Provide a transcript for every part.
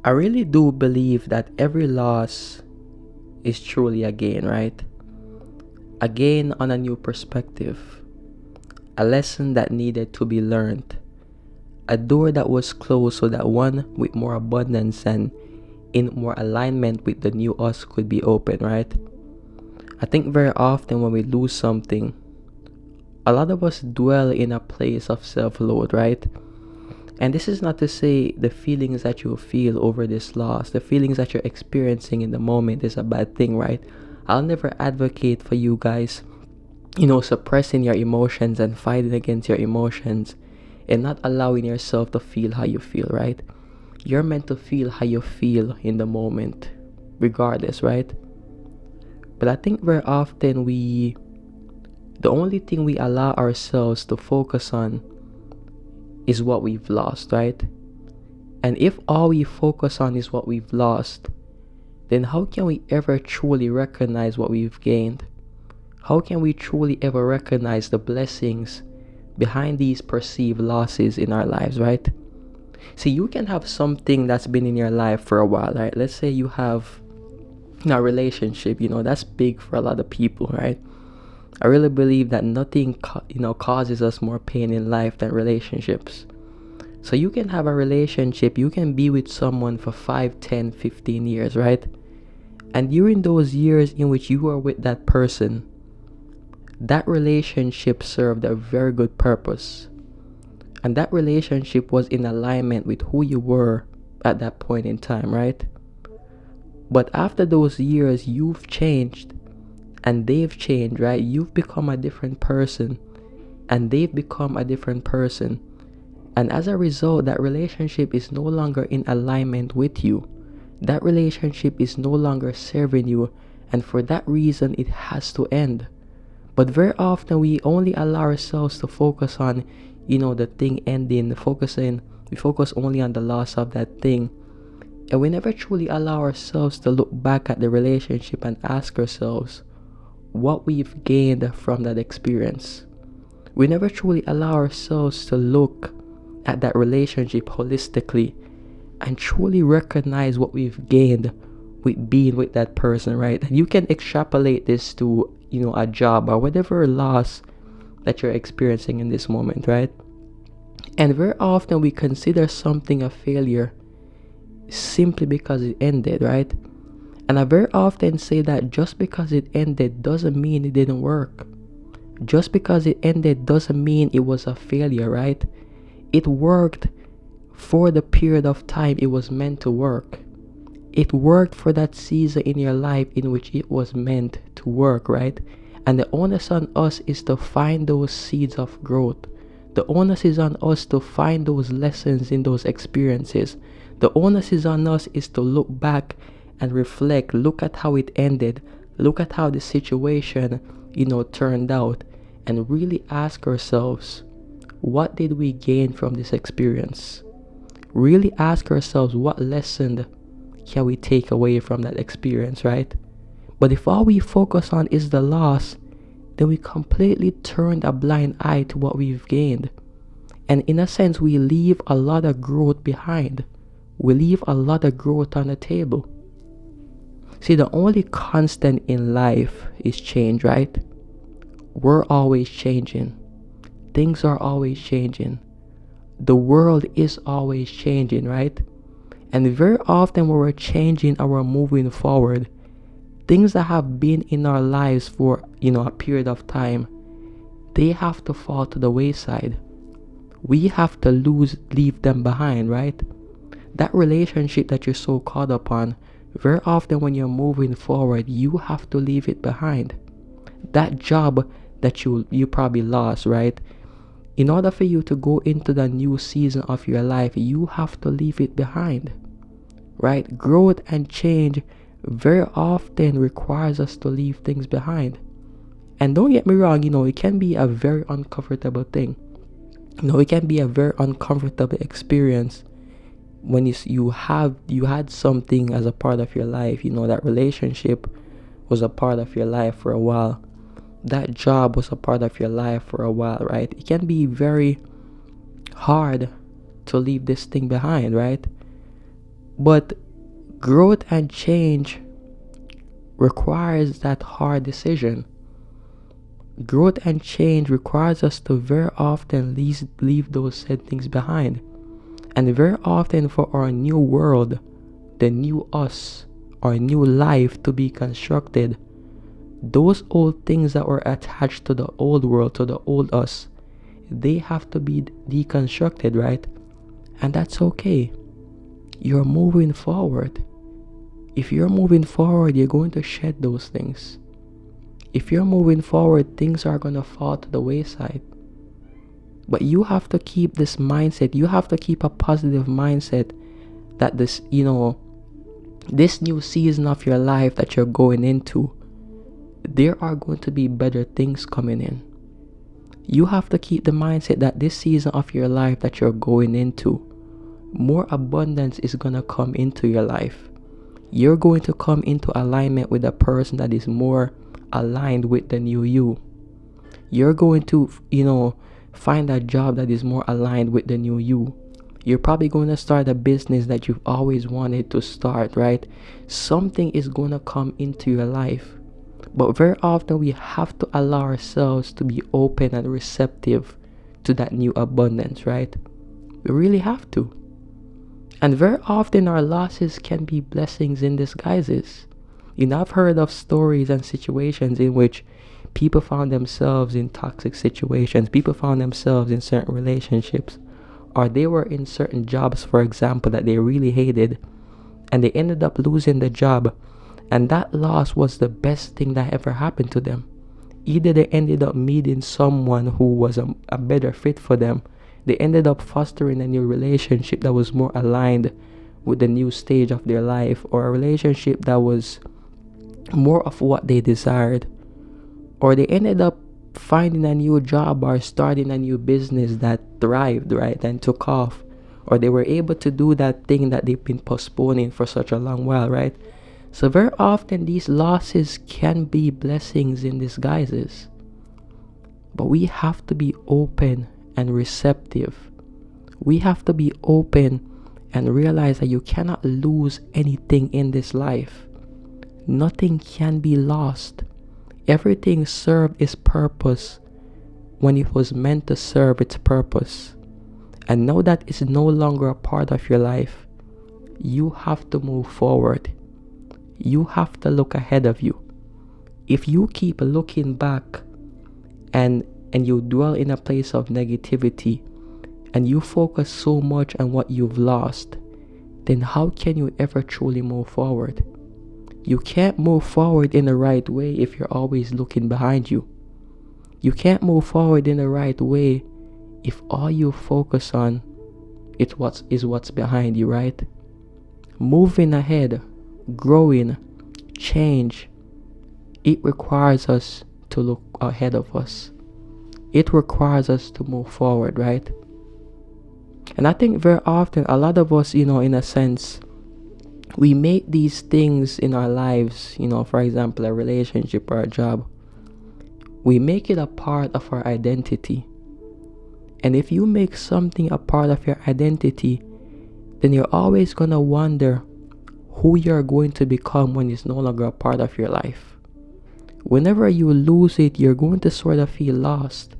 I really do believe that every loss is truly a gain, right? A gain on a new perspective, a lesson that needed to be learned, a door that was closed so that one with more abundance and in more alignment with the new us could be open, right? I think very often when we lose something, a lot of us dwell in a place of self-loathe, right? And this is not to say the feelings that you feel over this loss, the feelings that you're experiencing in the moment is a bad thing, right? I'll never advocate for you guys, suppressing your emotions and fighting against your emotions and not allowing yourself to feel how you feel, right? You're meant to feel how you feel in the moment, regardless, right? But I think very often the only thing we allow ourselves to focus on is what we've lost, right? And if all we focus on is what we've lost, then how can we ever truly recognize what we've gained? How can we truly ever recognize the blessings behind these perceived losses in our lives, right? See, you can have something that's been in your life for a while, right? Let's say you have a relationship, that's big for a lot of people, right? I really believe that nothing, causes us more pain in life than relationships. So you can have a relationship, you can be with someone for 5, 10, 15 years, right? And during those years in which you are with that person, that relationship served a very good purpose. And that relationship was in alignment with who you were at that point in time, right? But after those years, you've changed and they've changed, right? You've become a different person and they've become a different person. And as a result, that relationship is no longer in alignment with you. That relationship is no longer serving you. And for that reason, it has to end. But very often, we only allow ourselves to focus on, the thing ending, we focus only on the loss of that thing. And we never truly allow ourselves to look back at the relationship and ask ourselves what we've gained from that experience. We never truly allow ourselves to look at that relationship holistically and truly recognize what we've gained with being with that person, right? And you can extrapolate this to, a job or whatever loss that you're experiencing in this moment, right? And very often we consider something a failure simply because it ended, right? And I very often say that just because it ended doesn't mean it didn't work. Just because it ended doesn't mean it was a failure, right? It worked for the period of time it was meant to work. It worked for that season in your life in which it was meant to work, right? And the onus on us is to find those seeds of growth. The onus is on us to find those lessons in those experiences. The onus is on us is to look back and reflect, look at how it ended, look at how the situation, turned out, and really ask ourselves, what did we gain from this experience? Really ask ourselves, what lesson can we take away from that experience, right? But if all we focus on is the loss, then we completely turn a blind eye to what we've gained. And in a sense, we leave a lot of growth behind. We leave a lot of growth on the table. See, the only constant in life is change, right? We're always changing. Things are always changing. The world is always changing, right? And very often when we're changing or we're moving forward, things that have been in our lives for, a period of time, they have to fall to the wayside. We have to leave them behind, right? That relationship that you're so caught up on, very often when you're moving forward, you have to leave it behind. That job that you probably lost, right? In order for you to go into the new season of your life, you have to leave it behind, right? Growth and change very often requires us to leave things behind. And don't get me wrong, it can be a very uncomfortable thing. It can be a very uncomfortable experience when you had something as a part of your life. That relationship was a part of your life for a while. That job was a part of your life for a while, right? It can be very hard to leave this thing behind, right? But growth and change requires that hard decision. Growth and change requires us to very often leave those said things behind. And very often for our new world, the new us, our new life to be constructed, those old things that were attached to the old world, to the old us, they have to be deconstructed, right? And that's okay. You're moving forward. If you're moving forward, you're going to shed those things. If you're moving forward, things are going to fall to the wayside. But you have to keep this mindset. You have to keep a positive mindset that this new season of your life that you're going into, there are going to be better things coming in. You have to keep the mindset that this season of your life that you're going into, more abundance is going to come into your life. You're going to come into alignment with a person that is more aligned with the new you. You're going to, find a job that is more aligned with the new you. You're probably going to start a business that you've always wanted to start, right? Something is going to come into your life. But very often we have to allow ourselves to be open and receptive to that new abundance, right? We really have to. And very often our losses can be blessings in disguises. I've heard of stories and situations in which people found themselves in toxic situations. People found themselves in certain relationships. Or they were in certain jobs, for example, that they really hated. And they ended up losing the job. And that loss was the best thing that ever happened to them. Either they ended up meeting someone who was a better fit for them. They ended up fostering a new relationship that was more aligned with the new stage of their life, or a relationship that was more of what they desired. Or they ended up finding a new job or starting a new business that thrived, right, and took off. Or they were able to do that thing that they've been postponing for such a long while, right? So very often these losses can be blessings in disguises. But we have to be open and receptive. We have to be open and realize that you cannot lose anything in this life. Nothing can be lost. Everything served its purpose when it was meant to serve its purpose. And now that it's no longer a part of your life, you have to move forward. You have to look ahead of you. If you keep looking back and you dwell in a place of negativity and you focus so much on what you've lost, then how can you ever truly move forward? You can't move forward in the right way if you're always looking behind you. You can't move forward in the right way if all you focus on is what's behind you, right? Moving ahead, growing, change, it requires us to look ahead of us. It requires us to move forward, right? And I think very often a lot of us, in a sense, we make these things in our lives, for example, a relationship or a job, we make it a part of our identity. And if you make something a part of your identity, then you're always going to wonder who you're going to become when it's no longer a part of your life. Whenever you lose it, you're going to sort of feel lost.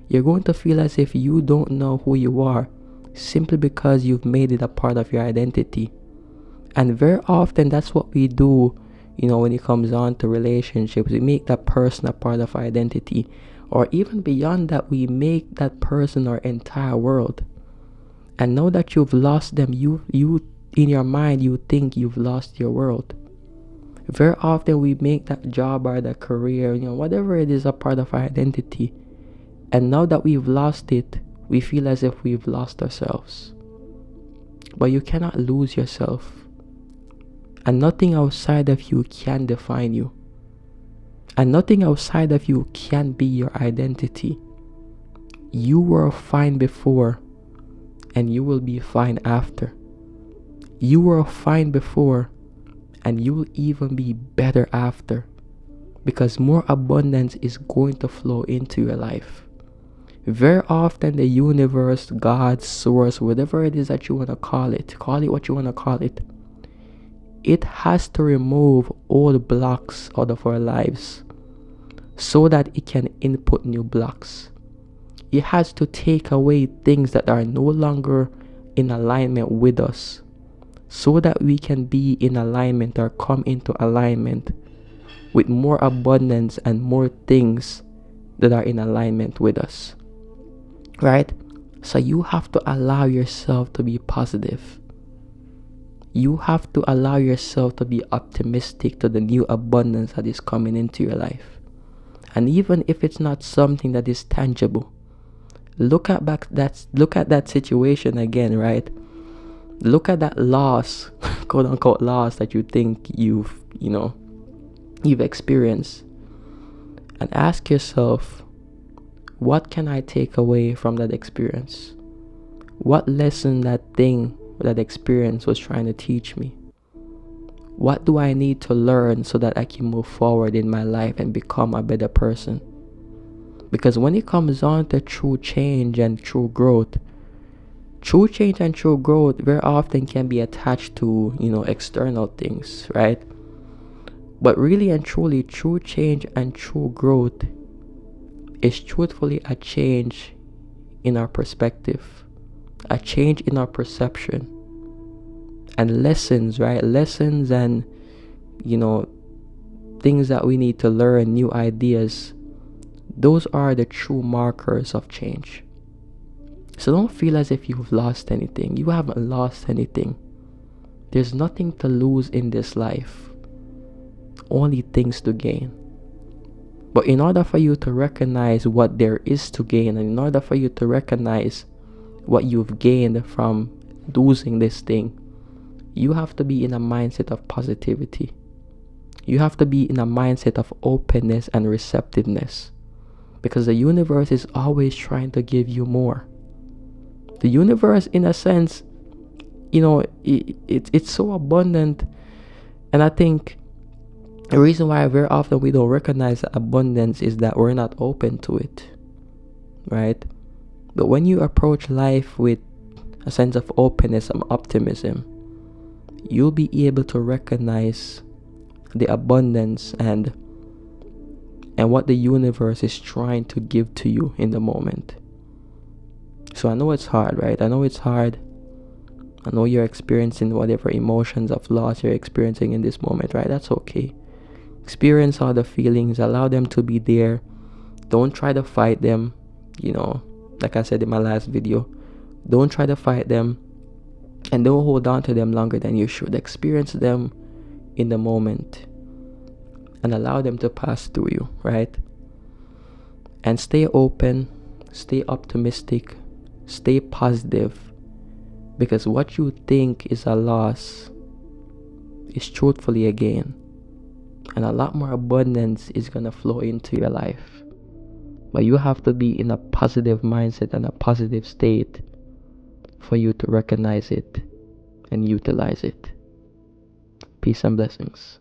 You're going to feel as if you don't know who you are simply because you've made it a part of your identity. And very often that's what we do, when it comes on to relationships. We make that person a part of our identity. Or even beyond that, we make that person our entire world. And now that you've lost them, you in your mind, you think you've lost your world. Very often we make that job or that career, whatever it is, a part of our identity. And now that we've lost it, we feel as if we've lost ourselves. But you cannot lose yourself. And nothing outside of you can define you. And nothing outside of you can be your identity. You were fine before, and you will be fine after. You were fine before, and you will even be better after. Because more abundance is going to flow into your life. Very often the universe, God, source, whatever it is that you want to call it what you want to call it, it has to remove old blocks out of our lives so that it can input new blocks. It has to take away things that are no longer in alignment with us so that we can be in alignment or come into alignment with more abundance and more things that are in alignment with us. Right? So you have to allow yourself to be positive. You have to allow yourself to be optimistic to the new abundance that is coming into your life. And even if it's not something that is tangible, look at that situation again, right? Look at that loss, quote unquote loss that you think you've experienced, and ask yourself, what can I take away from that experience? What lesson that experience was trying to teach me? What do I need to learn so that I can move forward in my life and become a better person? Because when it comes on to true change and true growth very often can be attached to, external things, right? But really and truly, true change and true growth is truthfully a change in our perspective, a change in our perception, and lessons, right? Lessons and, things that we need to learn, new ideas. Those are the true markers of change. So don't feel as if you've lost anything. You haven't lost anything. There's nothing to lose in this life, only things to gain. But in order for you to recognize what there is to gain, and in order for you to recognize what you've gained from losing this thing, you have to be in a mindset of positivity. You have to be in a mindset of openness and receptiveness, because the universe is always trying to give you more. The universe, in a sense, it's so abundant. And I think the reason why very often we don't recognize the abundance is that we're not open to it, right? But when you approach life with a sense of openness and optimism, you'll be able to recognize the abundance and what the universe is trying to give to you in the moment. So I know it's hard, right? I know it's hard. I know you're experiencing whatever emotions of loss you're experiencing in this moment, right? That's okay. Experience all the feelings, allow them to be there. Don't try to fight them, like I said in my last video. Don't try to fight them, and don't hold on to them longer than you should. Experience them in the moment and allow them to pass through you, right? And stay open, stay optimistic, stay positive, because what you think is a loss is truthfully a gain, and a lot more abundance is going to flow into your life. But you have to be in a positive mindset and a positive state for you to recognize it and utilize it. Peace and blessings.